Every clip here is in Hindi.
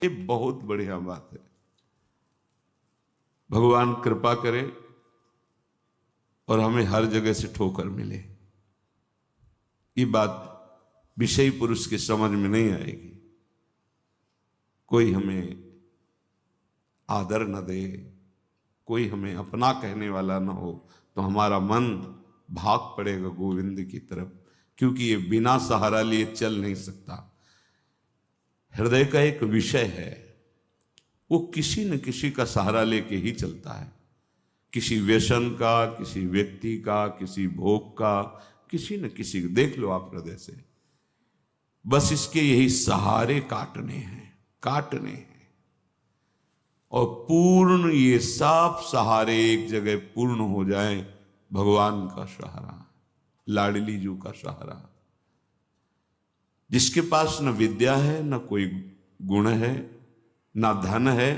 ये बहुत बढ़िया बात है। भगवान कृपा करे और हमें हर जगह से ठोकर मिले। ये बात विषयी पुरुष की समझ में नहीं आएगी। कोई हमें आदर न दे, कोई हमें अपना कहने वाला न हो, तो हमारा मन भाग पड़ेगा गोविंद की तरफ, क्योंकि ये बिना सहारा लिए चल नहीं सकता। हृदय का एक विषय है, वो किसी न किसी का सहारा लेके ही चलता है। किसी व्यसन का, किसी व्यक्ति का, किसी भोग का, किसी न किसी को देख लो आप हृदय से। बस इसके यही सहारे काटने हैं और पूर्ण ये सब सहारे एक जगह पूर्ण हो जाए। भगवान का सहारा, लाडली जू का सहारा। जिसके पास न विद्या है, न कोई गुण है, न धन है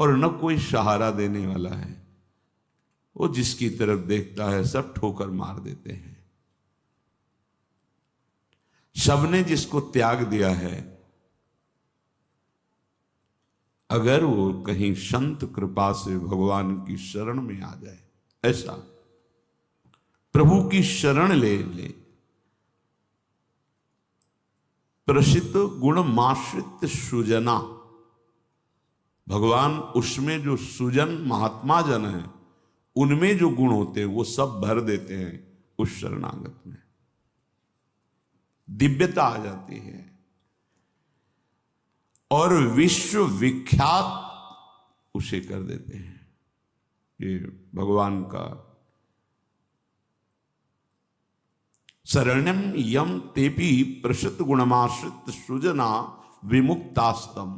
और न कोई सहारा देने वाला है, वो जिसकी तरफ देखता है सब ठोकर मार देते हैं। सबने जिसको त्याग दिया है, अगर वो कहीं संत कृपा से भगवान की शरण में आ जाए, ऐसा प्रभु की शरण ले ले, प्रसिद्ध गुण माश्रित सुजना, भगवान उसमें जो सुजन महात्मा जन है, उनमें जो गुण होते हैं वो सब भर देते हैं उस शरणागत में। दिव्यता आ जाती है और विश्व विख्यात उसे कर देते हैं। ये भगवान का शरण्यम यम तेपि प्रसिद्ध गुणमाश्रित सुजना विमुक्तास्तम।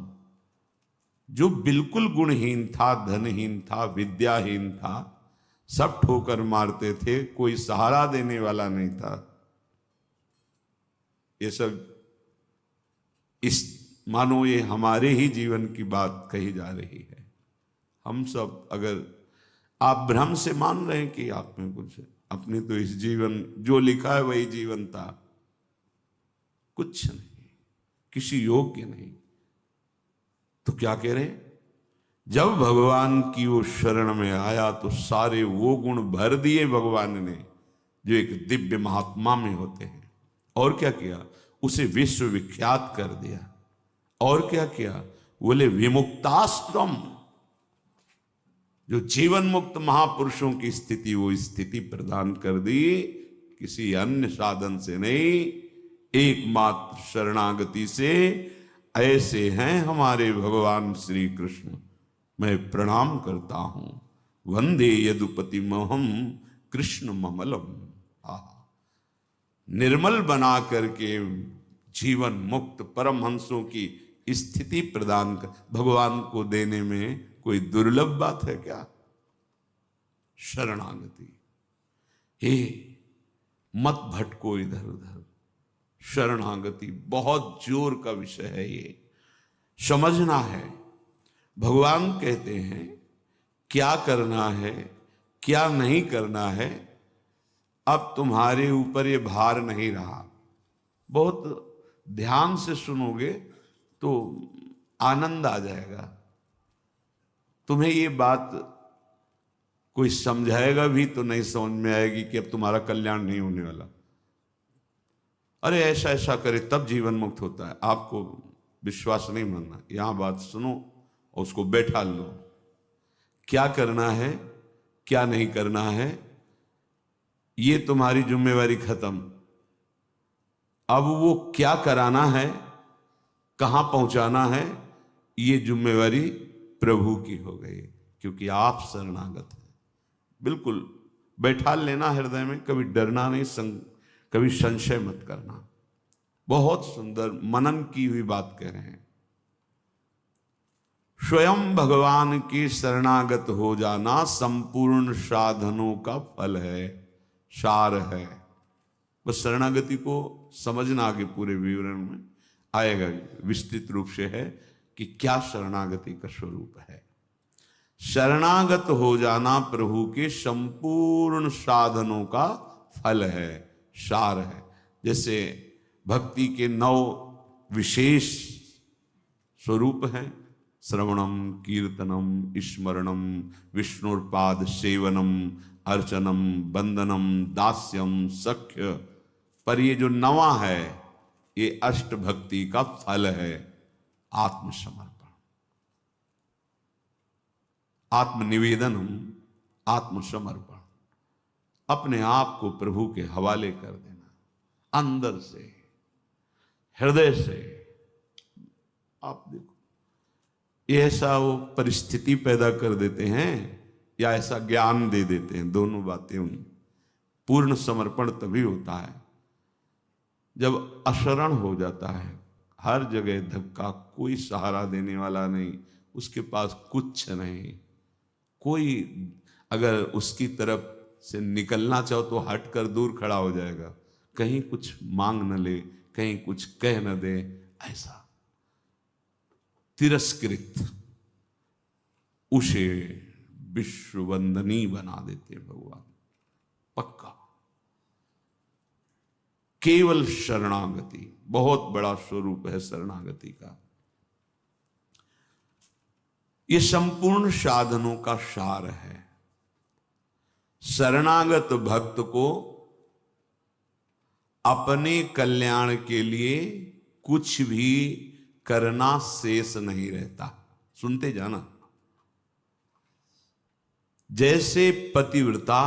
जो बिल्कुल गुणहीन था, धनहीन था, विद्याहीन था, सब ठोकर मारते थे, कोई सहारा देने वाला नहीं था। ये सब इस मानो ये हमारे ही जीवन की बात कही जा रही है। हम सब अगर आप भ्रम से मान रहे हैं कि आप में कुछ है, अपने तो इस जीवन जो लिखा है वही जीवन था, कुछ नहीं, किसी योग्य नहीं। तो क्या कह रहे हैं? जब भगवान की वो शरण में आया तो सारे वो गुण भर दिए भगवान ने जो एक दिव्य महात्मा में होते हैं। और क्या किया? उसे विश्व विख्यात कर दिया। और क्या किया? बोले विमुक्तास्तम, जो जीवन मुक्त महापुरुषों की स्थिति, वो स्थिति प्रदान कर दी, किसी अन्य साधन से नहीं, एकमात्र शरणागति से। ऐसे हैं हमारे भगवान श्री कृष्ण। मैं प्रणाम करता हूं। वंदे यदुपति महम कृष्ण ममलम। निर्मल बना करके जीवन मुक्त परमहंसों की स्थिति प्रदान कर भगवान को देने में कोई दुर्लभ बात है क्या? शरणागति। हे मत भटको इधर उधर। शरणागति बहुत जोर का विषय है, ये समझना है। भगवान कहते हैं क्या करना है, क्या नहीं करना है, अब तुम्हारे ऊपर ये भार नहीं रहा। बहुत ध्यान से सुनोगे तो आनंद आ जाएगा। तुम्हें ये बात कोई समझाएगा भी तो नहीं समझ में आएगी कि अब तुम्हारा कल्याण नहीं होने वाला। अरे ऐसा ऐसा करे तब जीवन मुक्त होता है। आपको विश्वास नहीं मानना, यहां बात सुनो और उसको बैठा लो। क्या करना है, क्या नहीं करना है, ये तुम्हारी जिम्मेवारी खत्म। अब वो क्या कराना है, कहां पहुंचाना है, ये जिम्मेवारी प्रभु की हो गई, क्योंकि आप शरणागत हैं। बिल्कुल बैठा लेना हृदय में, कभी डरना नहीं, कभी संशय मत करना। बहुत सुंदर मनन की हुई बात कह रहे हैं। स्वयं भगवान के शरणागत हो जाना संपूर्ण साधनों का फल है, सार है। बस शरणागति को समझना, आगे पूरे विवरण में आएगा, विस्तृत रूप से है कि क्या शरणागति का स्वरूप है। शरणागत हो जाना प्रभु के संपूर्ण साधनों का फल है, सार है। जैसे भक्ति के 9 विशेष स्वरूप है श्रवणम कीर्तनम स्मरणम विष्णुर्पाद सेवनम अर्चनम वंदनम दास्यम सख्य। पर ये जो नवा है ये अष्ट भक्ति का फल है, आत्मसमर्पण, आत्मनिवेदनम, आत्मसमर्पण, अपने आप को प्रभु के हवाले कर देना, अंदर से हृदय से। आप देखो ये ऐसा वो परिस्थिति पैदा कर देते हैं या ऐसा ज्ञान दे देते हैं, दोनों बातें हुई। पूर्ण समर्पण तभी होता है जब अशरण हो जाता है, हर जगह धक्का, कोई सहारा देने वाला नहीं, उसके पास कुछ नहीं, कोई अगर उसकी तरफ से निकलना चाहो तो हटकर दूर खड़ा हो जाएगा, कहीं कुछ मांग न ले, कहीं कुछ कह न दे, ऐसा तिरस्कृत, उसे विश्ववंदनी बना देते भगवान। पक्का केवल शरणागति बहुत बड़ा स्वरूप है शरणागति का। ये संपूर्ण साधनों का सार है। शरणागत भक्त को अपने कल्याण के लिए कुछ भी करना शेष नहीं रहता। सुनते जाना, जैसे पतिव्रता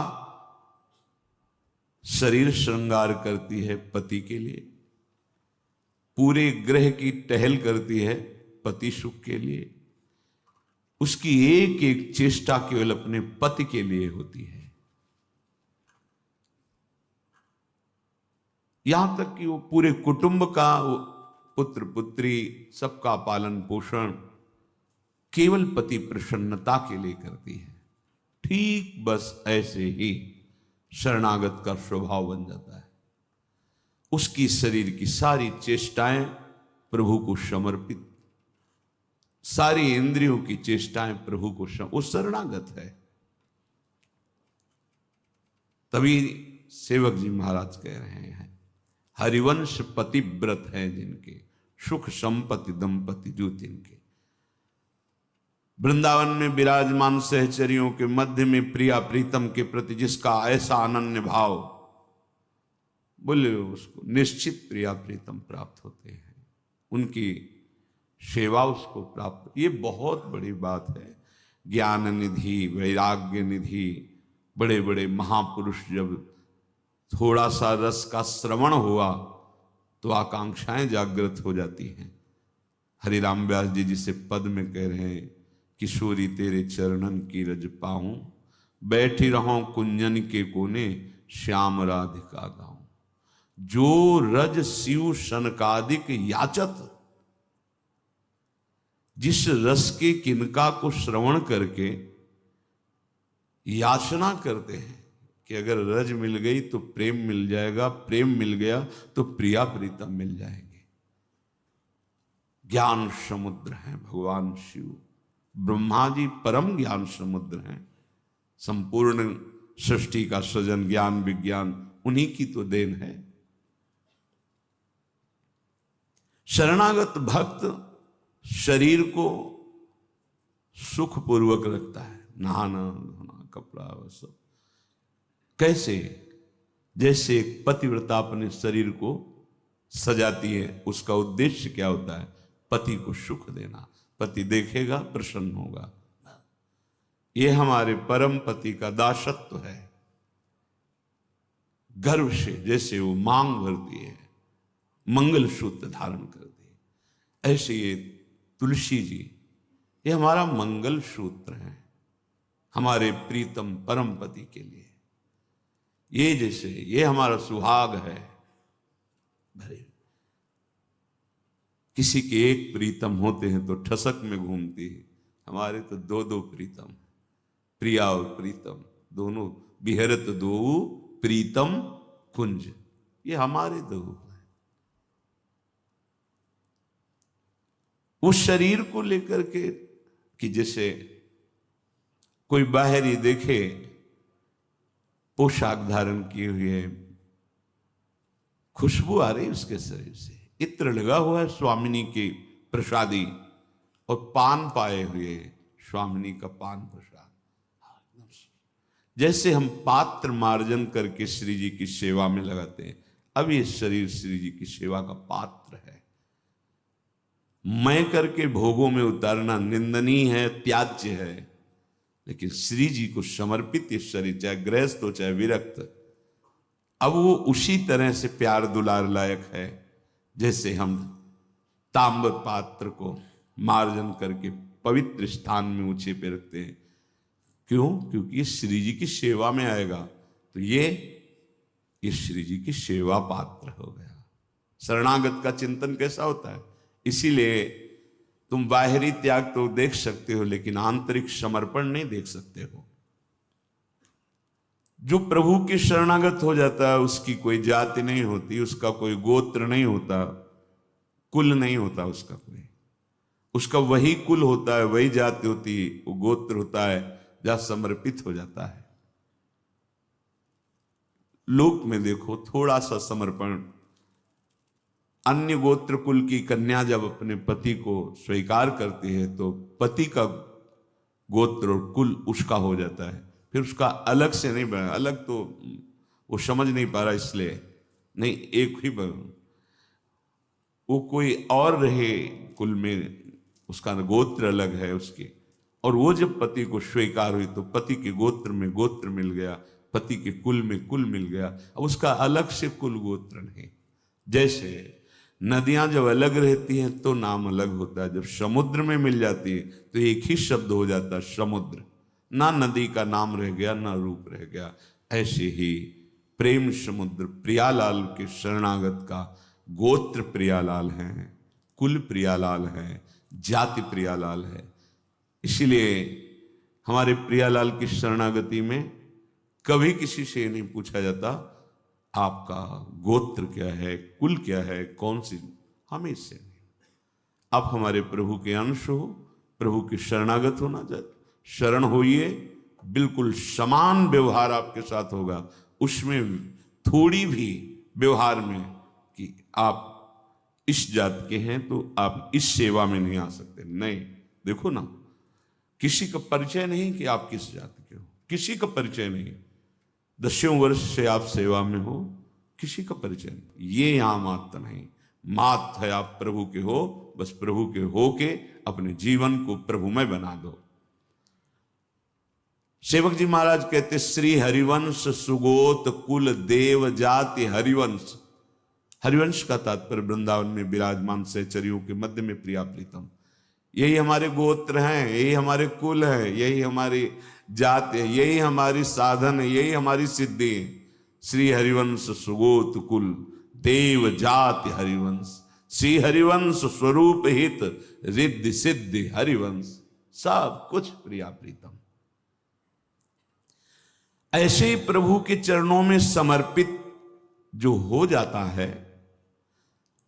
शरीर श्रृंगार करती है पति के लिए, पूरे ग्रह की टहल करती है पति सुख के लिए, उसकी एक एक चेष्टा केवल अपने पति के लिए होती है। यहां तक कि वो पूरे कुटुंब का, वो पुत्र पुत्री सबका पालन पोषण केवल पति प्रसन्नता के लिए करती है। ठीक बस ऐसे ही शरणागत का स्वभाव बन जाता है। उसकी शरीर की सारी चेष्टाएं प्रभु को समर्पित, सारी इंद्रियों की चेष्टाएं प्रभु को वो शरणागत है। तभी सेवक जी महाराज कह रहे हैं, हरिवंश पतिव्रत है जिनके, सुख संपत्ति दंपति जो तिनके। वृंदावन में विराजमान सहचरियों के मध्य में प्रिया प्रीतम के प्रति जिसका ऐसा अनन्य भाव, बोले उसको निश्चित प्रिया प्रीतम प्राप्त होते हैं, उनकी सेवा उसको प्राप्त। ये बहुत बड़ी बात है। ज्ञान निधि, वैराग्य निधि, बड़े बड़े महापुरुष जब थोड़ा सा रस का श्रवण हुआ तो आकांक्षाएं जागृत हो जाती हैं। हरिराम व्यास जी जिसे पद में कह रहे हैं, किशोरी तेरे चरणन की रज पाऊं, बैठी रहूं कुंजन के कोने, श्याम राधिका गाऊं। जो रज शिव सनकादिक याचत, जिस रस के किनका को श्रवण करके याचना करते हैं कि अगर रज मिल गई तो प्रेम मिल जाएगा, प्रेम मिल गया तो प्रिया प्रीतम मिल जाएंगे। ज्ञान समुद्र है भगवान शिव, ब्रह्मा जी परम ज्ञान समुद्र हैं। संपूर्ण सृष्टि का सृजन, ज्ञान विज्ञान उन्हीं की तो देन है। शरणागत भक्त शरीर को सुखपूर्वक रखता है, नहाना धोना कपड़ा वह सब। कैसे? जैसे एक पतिव्रता अपने शरीर को सजाती है, उसका उद्देश्य क्या होता है? पति को सुख देना। पति देखेगा प्रसन्न होगा। ये हमारे परम पति का दासत्व है। गर्व से जैसे वो मांग भरती है, मंगल सूत्र धारण करती है, ऐसे ये तुलसी जी, ये हमारा मंगल सूत्र है हमारे प्रीतम परम पति के लिए। ये जैसे ये हमारा सुहाग है। भरे किसी के एक प्रीतम होते हैं तो ठसक में घूमती है, हमारे तो दो दो प्रीतम, प्रिया और प्रीतम दोनों, बिहरत दो प्रीतम कुंज, ये हमारे दो हैं। उस शरीर को लेकर के कि जैसे कोई बाहरी देखे पोशाक धारण किए हुए, खुशबू आ रही उसके शरीर से, इत्र लगा हुआ है स्वामिनी की प्रसादी, और पान पाए हुए स्वामिनी का पान प्रसाद। जैसे हम पात्र मार्जन करके श्री जी की सेवा में लगाते हैं, अब ये शरीर श्री जी की सेवा का पात्र है। मैं करके भोगों में उतारना निंदनीय है, त्याज्य है, लेकिन श्री जी को समर्पित ये शरीर, चाहे गृहस्थ हो चाहे विरक्त, अब वो उसी तरह से प्यार दुलार लायक है जैसे हम ताम्र पात्र को मार्जन करके पवित्र स्थान में ऊंचे पे रखते हैं। क्यों? क्योंकि ये श्री जी की सेवा में आएगा, तो ये श्री जी की सेवा पात्र हो गया। शरणागत का चिंतन कैसा होता है? इसीलिए तुम बाहरी त्याग तो देख सकते हो, लेकिन आंतरिक समर्पण नहीं देख सकते हो। जो प्रभु के शरणागत हो जाता है उसकी कोई जाति नहीं होती, उसका कोई गोत्र नहीं होता, कुल नहीं होता उसका कोई, उसका वही कुल होता है, वही जाति होती है, वो गोत्र होता है जहां समर्पित हो जाता है। लोक में देखो थोड़ा सा समर्पण, अन्य गोत्र कुल की कन्या जब अपने पति को स्वीकार करती है तो पति का गोत्र और कुल उसका हो जाता है, फिर उसका अलग से नहीं बना। अलग तो वो समझ नहीं पा रहा, इसलिए नहीं, एक ही बना, वो कोई और रहे कुल में, उसका गोत्र अलग है उसके। और वो जब पति को स्वीकार हुई तो पति के गोत्र में गोत्र मिल गया, पति के कुल में कुल मिल गया, अब उसका अलग से कुल गोत्र नहीं। जैसे नदियां जब अलग रहती हैं तो नाम अलग होता है, जब समुद्र में मिल जाती है तो एक ही शब्द हो जाता है समुद्र, ना नदी का नाम रह गया ना रूप रह गया। ऐसे ही प्रेम समुद्र प्रियालाल के शरणागत का गोत्र प्रियालाल है, कुल प्रियालाल है, जाति प्रियालाल है। इसीलिए हमारे प्रियालाल की शरणागति में कभी किसी से नहीं पूछा जाता आपका गोत्र क्या है, कुल क्या है, कौन सी, हमें इससे नहीं। आप हमारे प्रभु के अंश हो, प्रभु के शरणागत होना चाहिए, शरण होइए, बिल्कुल समान व्यवहार आपके साथ होगा। उसमें थोड़ी भी व्यवहार में कि आप इस जात के हैं तो आप इस सेवा में नहीं आ सकते, नहीं। देखो ना, किसी का परिचय नहीं कि आप किस जाति के हो, किसी का परिचय नहीं। 10 वर्ष से आप सेवा में हो, किसी का परिचय नहीं। ये यहां मात नहीं, मात है आप प्रभु के हो, बस प्रभु के हो के अपने जीवन को प्रभुमय बना दो। सेवक जी महाराज कहते, श्री हरिवंश सुगोत कुल देव जाति हरिवंश। हरिवंश का तात्पर्य वृंदावन में विराजमान सहचरियों के मध्य में प्रिया प्रीतम, यही हमारे गोत्र हैं, यही हमारे कुल है, यही हमारी जात है, यही हमारी साधन है, यही हमारी सिद्धि है। श्री हरिवंश सुगोत कुल देव जाति हरिवंश, श्री हरिवंश स्वरूप हित रिद्धि सिद्धि हरिवंश, सब कुछ प्रिया प्रीतम। ऐसे ही प्रभु के चरणों में समर्पित जो हो जाता है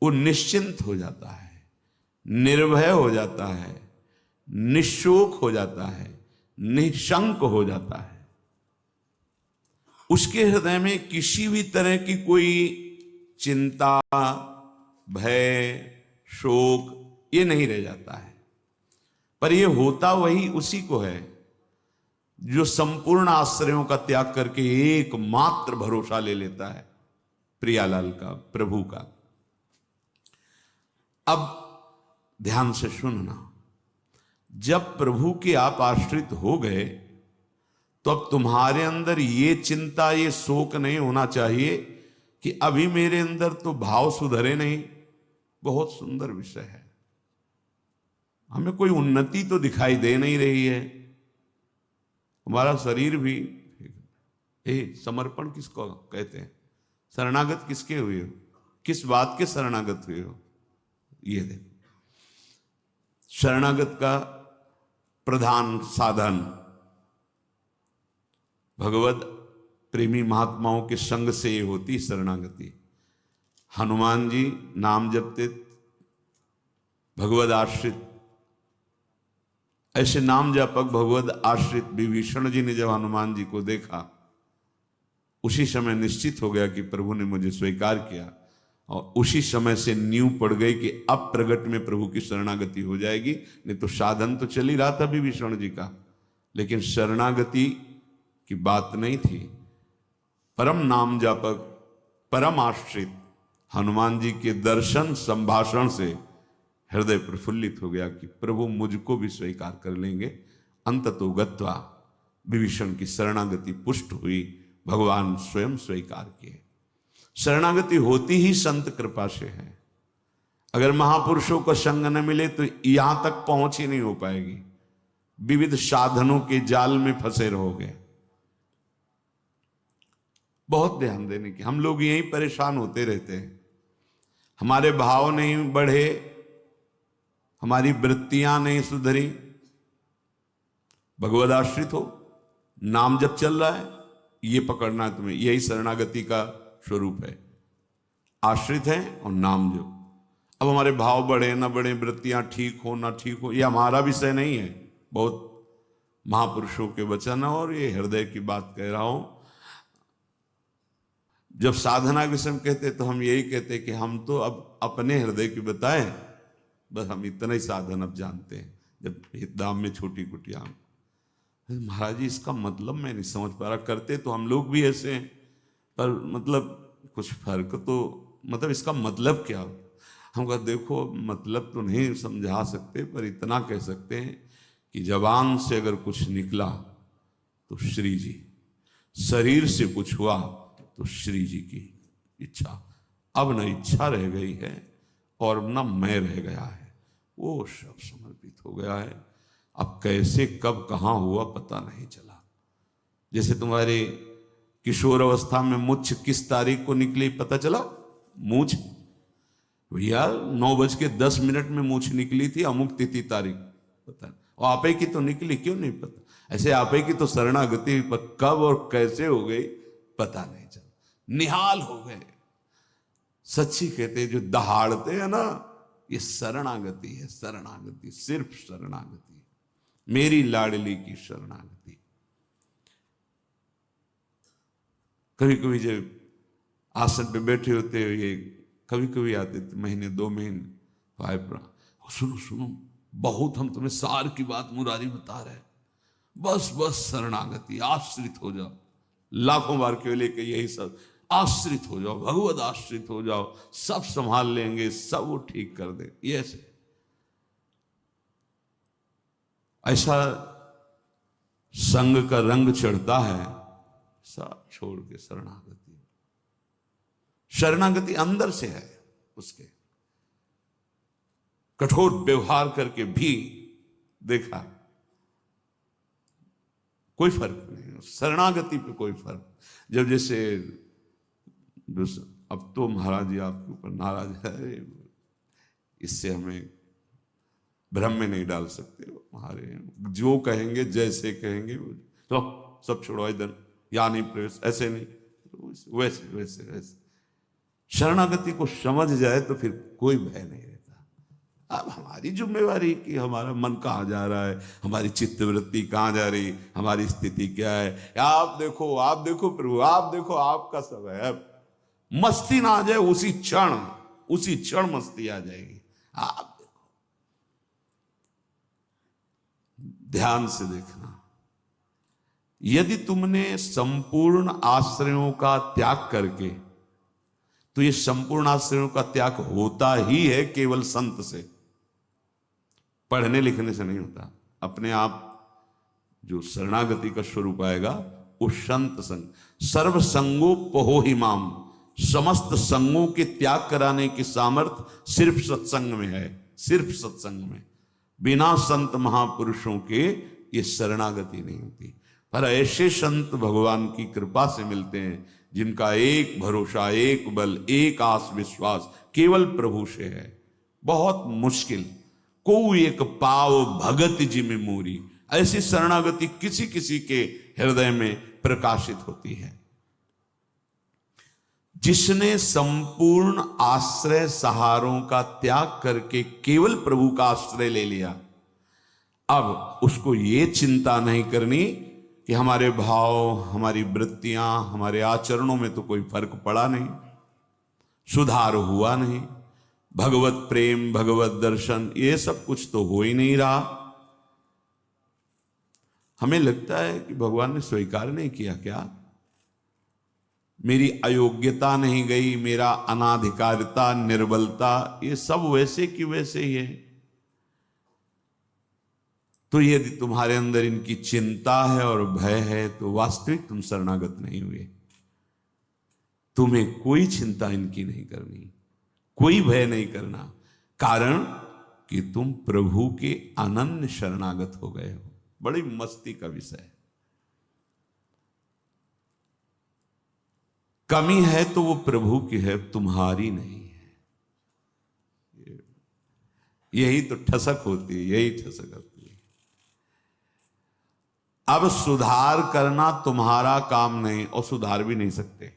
वो निश्चिंत हो जाता है, निर्भय हो जाता है, निशोक हो जाता है, निशंक हो जाता है। उसके हृदय में किसी भी तरह की कोई चिंता, भय, शोक ये नहीं रह जाता है। पर ये होता वही उसी को है जो संपूर्ण आश्रयों का त्याग करके एकमात्र भरोसा ले लेता है प्रियालाल का, प्रभु का। अब ध्यान से सुनना, जब प्रभु के आप आश्रित हो गए तो अब तुम्हारे अंदर ये चिंता, ये शोक नहीं होना चाहिए कि अभी मेरे अंदर तो भाव सुधरे नहीं। बहुत सुंदर विषय है, हमें कोई उन्नति तो दिखाई दे नहीं रही है, हमारा शरीर भी। समर्पण किसको कहते हैं? शरणागत किसके हुए हो? किस बात के शरणागत हुए हो? ये देखो, शरणागत का प्रधान साधन भगवत प्रेमी महात्माओं के संग से ये होती शरणागति। हनुमान जी नाम जपते, भगवद आश्रित, ऐसे नाम जापक भगवद आश्रित विभीषण जी ने जब हनुमान जी को देखा, उसी समय निश्चित हो गया कि प्रभु ने मुझे स्वीकार किया। और उसी समय से नींव पड़ गई कि अब प्रगट में प्रभु की शरणागति हो जाएगी। नहीं तो साधन तो चल ही रहा था विभीषण जी का, लेकिन शरणागति की बात नहीं थी। परम नाम जापक, परम आश्रित हनुमान जी के दर्शन संभाषण से हृदय प्रफुल्लित हो गया कि प्रभु मुझको भी स्वीकार कर लेंगे। अंततो गत्वा विभीषण की शरणागति पुष्ट हुई, भगवान स्वयं स्वीकार किए। शरणागति होती ही संत कृपा से है। अगर महापुरुषों का संग न मिले तो यहां तक पहुंच ही नहीं हो पाएगी। विविध साधनों के जाल में फंसे रहोगे। बहुत ध्यान देने की, हम लोग यहीं परेशान होते रहते हैं। हमारे भाव नहीं बढ़े, हमारी वृत्तियां नहीं सुधरी। भगवद आश्रित हो, नाम जब चल रहा है ये पकड़ना है तुम्हें, यही शरणागति का स्वरूप है। आश्रित है और नाम जप। अब हमारे भाव बढ़े ना बढ़े, वृत्तियां ठीक हो ना ठीक हो, यह हमारा विषय नहीं है। बहुत महापुरुषों के वचन और ये हृदय की बात कह रहा हूं। जब साधना के समय कहते तो हम यही कहते कि हम तो अब अपने हृदय की बताएं, बस हम इतना ही साधन अब जानते हैं। जब हितदाम में छोटी कुटिया, महाराज जी इसका मतलब मैं नहीं समझ पा रहा। करते तो हम लोग भी ऐसे हैं, पर मतलब कुछ फर्क तो, मतलब इसका मतलब क्या? हम कहा देखो मतलब तो नहीं समझा सकते, पर इतना कह सकते हैं कि जबान से अगर कुछ निकला तो श्री जी, शरीर से कुछ हुआ तो श्री जी की इच्छा। अब न इच्छा रह गई है और न मैं रह गया है, वो सब समर्पित हो गया है। अब कैसे कब कहाँ हुआ पता नहीं चला। जैसे तुम्हारे किशोर अवस्था में मुछ किस तारीख को निकली पता चला? मूछ भैया 9:10 में मूछ निकली थी, अमुक तिथि तारीख पता नहीं। और आपे की तो निकली, क्यों नहीं पता? ऐसे आपे की तो शरणागति कब और कैसे हो गई पता नहीं चला। निहाल हो गए। सच्ची कहते जो दहाड़ते हैं ना, ये शरणागति है। शरणागति, सिर्फ शरणागति, मेरी लाडली की शरणागति। कभी कभी जब आसन पे बैठे होते हो, ये कभी कभी आते थे महीने 2 महीने भाई, सुनो सुनो बहुत हम तुम्हें सार की बात मुरारी बता रहे हैं, बस बस शरणागति, आश्रित हो जाओ। लाखों बार क्यों लेके यही सब, आश्रित हो जाओ, भगवद आश्रित हो जाओ, सब संभाल लेंगे, सब वो ठीक कर दे। ये ऐसा संग का रंग चढ़ता है, सब छोड़ के शरणागति। शरणागति अंदर से है उसके। कठोर व्यवहार करके भी देखा कोई फर्क नहीं, शरणागति पे कोई फर्क। जब जैसे अब तो महाराज जी आपके ऊपर नाराज है, इससे हमें भ्रम में नहीं डाल सकते। हमारे जो कहेंगे जैसे कहेंगे, तो सब छोड़ो इधर, या नहीं प्रवेश, ऐसे नहीं, वैसे वैसे वैसे। शरणागति को समझ जाए तो फिर कोई भय नहीं रहता। अब हमारी जिम्मेवारी कि हमारा मन कहाँ जा रहा है, हमारी चित्तवृत्ति कहाँ जा रही, हमारी स्थिति क्या है। आप देखो प्रभु, आप देखो, आपका सब है। अब मस्ती ना आ जाए, उसी क्षण मस्ती आ जाएगी। आप देखो, ध्यान से देखना। यदि तुमने संपूर्ण आश्रयों का त्याग करके, तो ये संपूर्ण आश्रयों का त्याग होता ही है केवल संत से, पढ़ने लिखने से नहीं होता। अपने आप जो शरणागति का स्वरूप आएगा वो संत संग। सर्व संगोपहो ही माम, समस्त संगों के त्याग कराने की सामर्थ्य सिर्फ सत्संग में है, सिर्फ सत्संग में। बिना संत महापुरुषों के ये शरणागति नहीं होती। पर ऐसे संत भगवान की कृपा से मिलते हैं जिनका एक भरोसा, एक बल, एक आस विश्वास केवल प्रभु से है। बहुत मुश्किल को एक पाव भगत जी में मोरी, ऐसी शरणागति किसी किसी के हृदय में प्रकाशित होती है। जिसने संपूर्ण आश्रय सहारों का त्याग करके केवल प्रभु का आश्रय ले लिया, अब उसको ये चिंता नहीं करनी कि हमारे भाव, हमारी वृत्तियां, हमारे आचरणों में तो कोई फर्क पड़ा नहीं। सुधार हुआ नहीं, भगवत प्रेम, भगवत दर्शन, ये सब कुछ तो हो ही नहीं रहा। हमें लगता है कि भगवान ने स्वीकार नहीं किया क्या? मेरी अयोग्यता नहीं गई, मेरा अनाधिकारिता, निर्बलता, ये सब वैसे की वैसे ही है। तो यदि तुम्हारे अंदर इनकी चिंता है और भय है तो वास्तविक तुम शरणागत नहीं हुए। तुम्हें कोई चिंता इनकी नहीं करनी, कोई भय नहीं करना, कारण कि तुम प्रभु के अनन्य शरणागत हो गए हो। बड़ी मस्ती का विषय है। कमी है तो वो प्रभु की है, तुम्हारी नहीं है। यही तो ठसक होती है, यही ठसक होती है। अब सुधार करना तुम्हारा काम नहीं और सुधार भी नहीं सकते,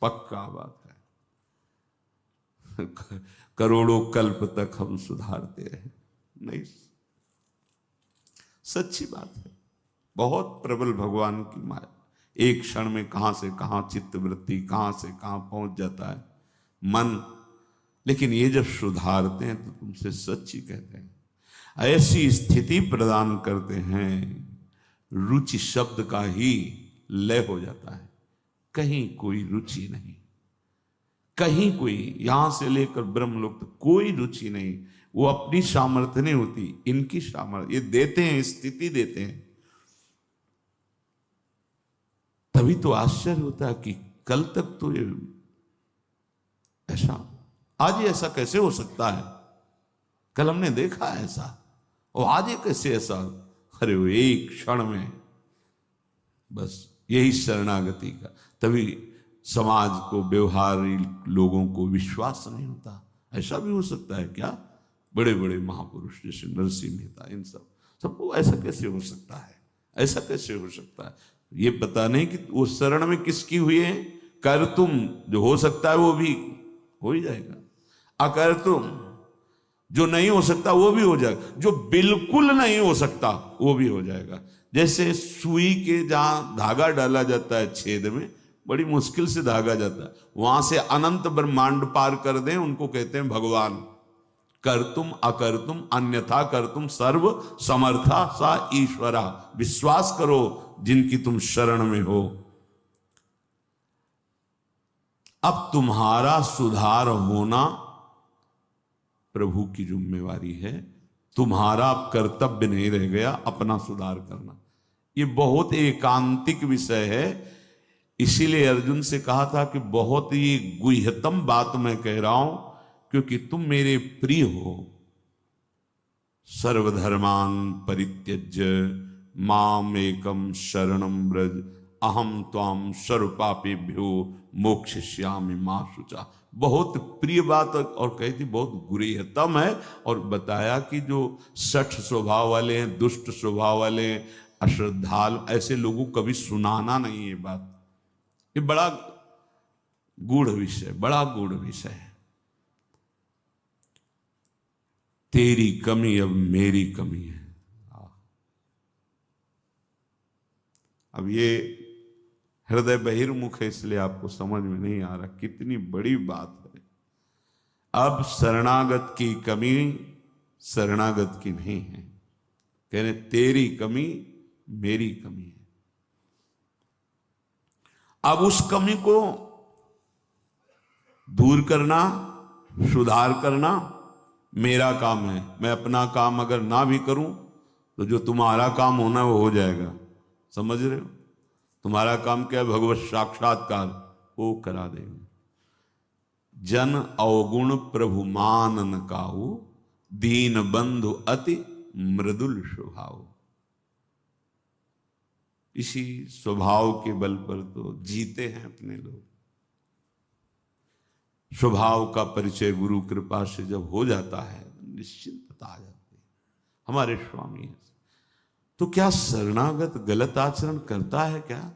पक्का बात है। करोड़ों कल्प तक हम सुधारते रहे, नहीं, सच्ची बात है। बहुत प्रबल भगवान की माया, एक क्षण में कहां से कहां चित्त वृत्ति, कहां से कहां पहुंच जाता है मन। लेकिन ये जब सुधारते हैं तो तुमसे सच्ची कहते हैं, ऐसी स्थिति प्रदान करते हैं, रुचि शब्द का ही लय हो जाता है। कहीं कोई रुचि नहीं, कहीं कोई, यहां से लेकर ब्रह्मलोक तक कोई रुचि नहीं। वो अपनी सामर्थ्य नहीं होती, इनकी सामर्थ्य, ये देते हैं, स्थिति देते हैं। तभी तो आश्चर्य होता है कि कल तक तो ये ऐसा, आज ये ऐसा कैसे हो सकता है? कल हमने देखा ऐसा, और आज ये कैसे ऐसा? अरे वो एक क्षण में, बस यही शरणागति का। तभी समाज को, व्यवहारी लोगों को विश्वास नहीं होता। ऐसा भी हो सकता है क्या? बड़े बड़े महापुरुष जैसे नरसिंह मेहता, इन सबको ऐसा कैसे हो सकता है? ऐसा कैसे हो सकता है? ये पता नहीं कि वो शरण में किसकी हुई है। कर तुम, जो हो सकता है वो भी हो ही जाएगा, अकर तुम, जो नहीं हो सकता वो भी हो जाएगा, जो बिल्कुल नहीं हो सकता वो भी हो जाएगा। जैसे सुई के जहां धागा डाला जाता है छेद में, बड़ी मुश्किल से धागा जाता है, वहां से अनंत ब्रह्मांड पार कर दें, उनको कहते हैं भगवान। कर तुम अकर तुम अन्यथा कर तुम सर्व समर्था सा ईश्वरा। विश्वास करो जिनकी तुम शरण में हो। अब तुम्हारा सुधार होना प्रभु की जिम्मेवारी है, तुम्हारा अब कर्तव्य नहीं रह गया अपना सुधार करना। ये बहुत एकांतिक विषय है। इसीलिए अर्जुन से कहा था कि बहुत ही गुह्यतम बात मैं कह रहा हूं, क्योंकि तुम मेरे प्रिय हो। सर्वधर्मान परित्यज्य माम एकम शरणम व्रज अहम त्वाम सर्व पापेभ्यो मोक्षयिष्यामि मा शुचा। बहुत प्रिय बात, और कही थी बहुत गुह्यतम है। और बताया कि जो सठ स्वभाव वाले हैं, दुष्ट स्वभाव वाले हैं, अश्रद्धालु, ऐसे लोगों को कभी सुनाना नहीं है बात। ये बड़ा गूढ़ विषय, बड़ा गूढ़ विषय है। तेरी कमी अब मेरी कमी है। अब ये हृदय बहिर्मुख है, इसलिए आपको समझ में नहीं आ रहा कितनी बड़ी बात है। अब शरणागत की कमी शरणागत की नहीं है, कहने तेरी कमी मेरी कमी है। अब उस कमी को दूर करना, सुधार करना मेरा काम है। मैं अपना काम अगर ना भी करूं तो जो तुम्हारा काम होना वो हो जाएगा। समझ रहे हो? तुम्हारा काम क्या है? भगवत साक्षात्कार, वो करा देंगे। जन अवगुण प्रभु मान न काहू, दीन बंधु अति मृदुल स्वभाव। इसी स्वभाव के बल पर तो जीते हैं अपने लोग। स्वभाव का परिचय गुरु कृपा से जब हो जाता है, निश्चिंतता आ जाती है। हमारे स्वामी है। तो क्या शरणागत गलत आचरण करता है क्या?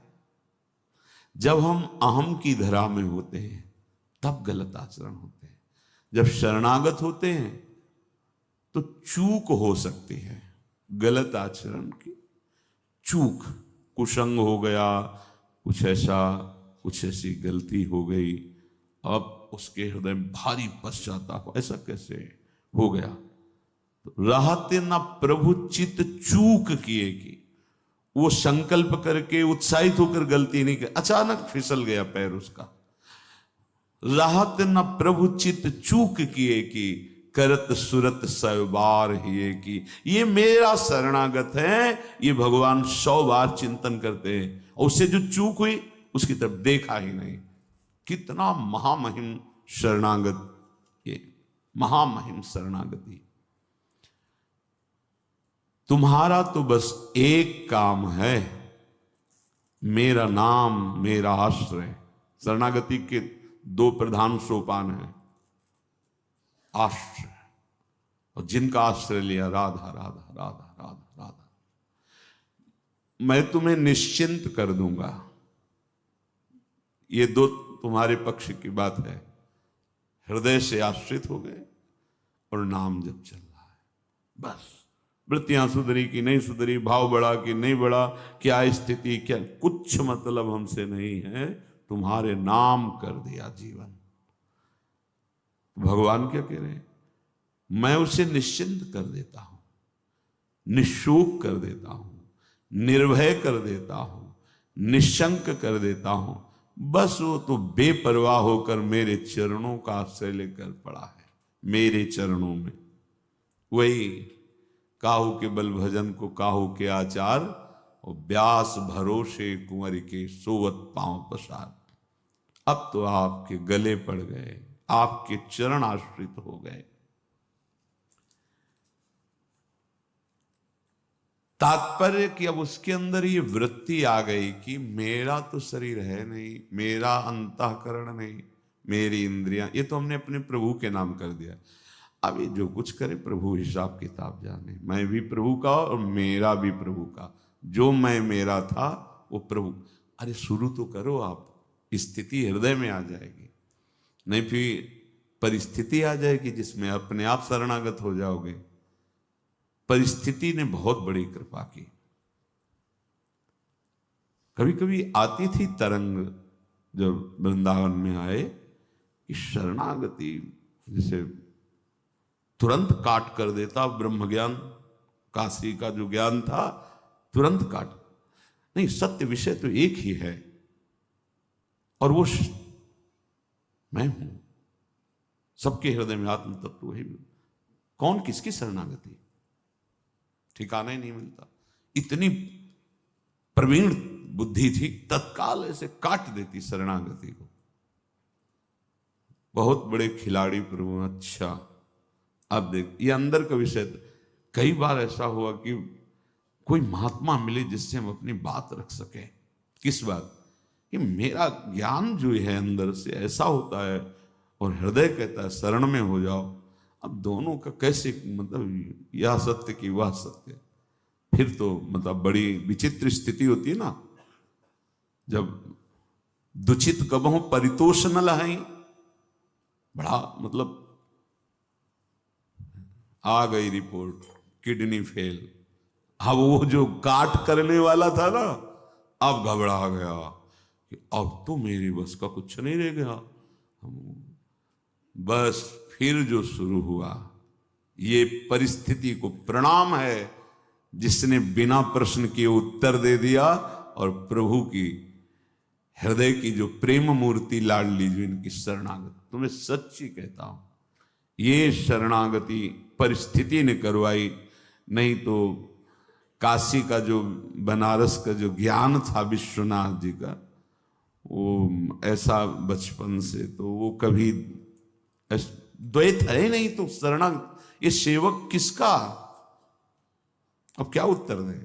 जब हम अहम की धरा में होते हैं तब गलत आचरण होते हैं। जब शरणागत होते हैं तो चूक हो सकती है, गलत आचरण की चूक, कुसंग हो गया, कुछ ऐसी गलती हो गई, अब उसके हृदय में भारी पश्चाताप, ऐसा कैसे हो गया? तो रहते न प्रभु चित चूक किए की, वो संकल्प करके उत्साहित होकर गलती नहीं की, अचानक फिसल गया पैर उसका। रहत न प्रभु चित चूक किए की, करत सुरत सैबार हिए की। ये मेरा शरणागत है, ये भगवान 100 बार चिंतन करते हैं, और उससे जो चूक हुई उसकी तरफ देखा ही नहीं। कितना महामहिम शरणागत, ये महामहिम शरणागति। तुम्हारा तो बस एक काम है, मेरा नाम मेरा आश्रय। शरणागति के 2 प्रधान सोपान हैं, आश्रय, और जिनका आश्रय लिया राधा राधा राधा राधा राधा, मैं तुम्हें निश्चिंत कर दूंगा। ये 2 तुम्हारे पक्ष की बात है। हृदय से आश्रित हो गए और नाम जब चल रहा है, बस वृत्तियां सुधरी कि नहीं सुधरी, भाव बढ़ा कि नहीं बढ़ा, क्या स्थिति, क्या, कुछ मतलब हमसे नहीं है, तुम्हारे नाम कर दिया जीवन। भगवान क्या कह रहे हैं? मैं उसे निश्चिंत कर देता हूं, निशोक कर देता हूं, निर्भय कर देता हूं, निशंक कर देता हूं। बस वो तो बेपरवाह होकर मेरे चरणों का आश्रय लेकर पड़ा है, मेरे चरणों में। वही काहू के बल भजन को काहू के आचार, और व्यास भरोसे कुंवर के सोवत पांव पसार। अब तो आपके गले पड़ गए, आपके चरण आश्रित हो गए। तात्पर्य कि अब उसके अंदर ये वृत्ति आ गई कि मेरा तो शरीर है नहीं, मेरा अंतःकरण नहीं, मेरी इंद्रियां, ये तो हमने अपने प्रभु के नाम कर दिया। अब ये जो कुछ करे प्रभु हिसाब किताब जाने, मैं भी प्रभु का और मेरा भी प्रभु का। जो मैं मेरा था वो प्रभु। अरे शुरू तो करो आप, स्थिति हृदय में आ जाएगी, नहीं फिर परिस्थिति आ जाएगी जिसमें अपने आप शरणागत हो जाओगे। परिस्थिति ने बहुत बड़ी कृपा की। कभी कभी आती थी तरंग जब वृंदावन में आए कि शरणागति जैसे तुरंत काट कर देता। ब्रह्म ज्ञान, काशी का जो ज्ञान था, तुरंत काट नहीं। सत्य विषय तो एक ही है, और वो मैं हूं। सबके हृदय में आत्म तत्व वही। कौन किसकी शरणागति, ठिकाना ही नहीं मिलता। इतनी प्रवीण बुद्धि थी, तत्काल ऐसे काट देती शरणागति को। बहुत बड़े खिलाड़ी प्रभु। अच्छा अब देख, ये अंदर का विषय। कई बार ऐसा हुआ कि कोई महात्मा मिले जिससे हम अपनी बात रख सके। किस बात कि मेरा ज्ञान जो है अंदर से ऐसा होता है, और हृदय कहता है शरण में हो जाओ। अब दोनों का कैसे, मतलब यह सत्य कि वह सत्य, फिर तो मतलब बड़ी विचित्र स्थिति होती है ना। जब दुचित कबहू परितोष न लहाई, बड़ा मतलब आ गई रिपोर्ट किडनी फेल। अब वो जो काट करने वाला था ना, अब घबरा गया कि अब तो मेरी बस का कुछ नहीं रह गया। बस फिर जो शुरू हुआ, ये परिस्थिति को प्रणाम है जिसने बिना प्रश्न के उत्तर दे दिया, और प्रभु की हृदय की जो प्रेम मूर्ति लाडली जो इनकी शरणागति, तुम्हें सच्ची कहता हूं, ये शरणागति परिस्थिति ने करवाई। नहीं तो काशी का जो, बनारस का जो ज्ञान था विश्वनाथ जी का, वो ऐसा बचपन से तो वो कभी द्वैत है नहीं। तो शरणागत, ये सेवक किसका, अब क्या उत्तर दें?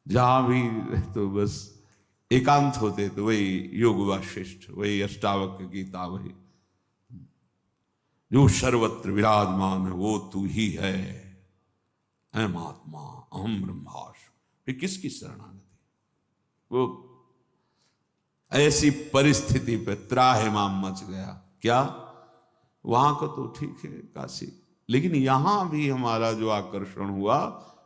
जहां भी तो बस एकांत होते तो वही योग वाशिष्ठ, वही अष्टावक्र गीता, वही जो सर्वत्र विराजमान है वो तू ही है, अहम आत्मा अहम ब्रह्मास्मि। फिर किसकी शरणागति? वो ऐसी परिस्थिति पे त्राहिमाम मच गया। क्या वहां का तो ठीक है काशी, लेकिन यहां भी हमारा जो आकर्षण हुआ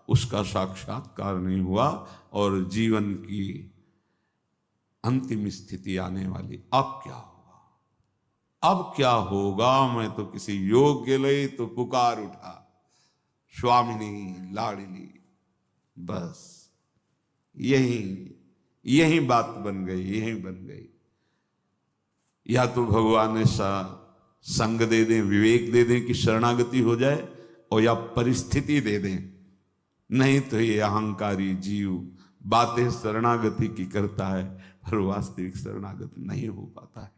उसका साक्षात्कार नहीं हुआ, और जीवन की अंतिम स्थिति आने वाली। अब क्या होगा? अब क्या होगा, मैं तो किसी योग्य लई तो पुकार उठा, स्वामिनी लाडली। बस यही बात बन गई, यही बन गई। या तो भगवान ऐसा संग दे दें, विवेक दे दें कि शरणागति हो जाए, और या परिस्थिति दे दें, नहीं तो ये अहंकारी जीव बातें शरणागति की करता है, पर वास्तविक शरणागत नहीं हो पाता है।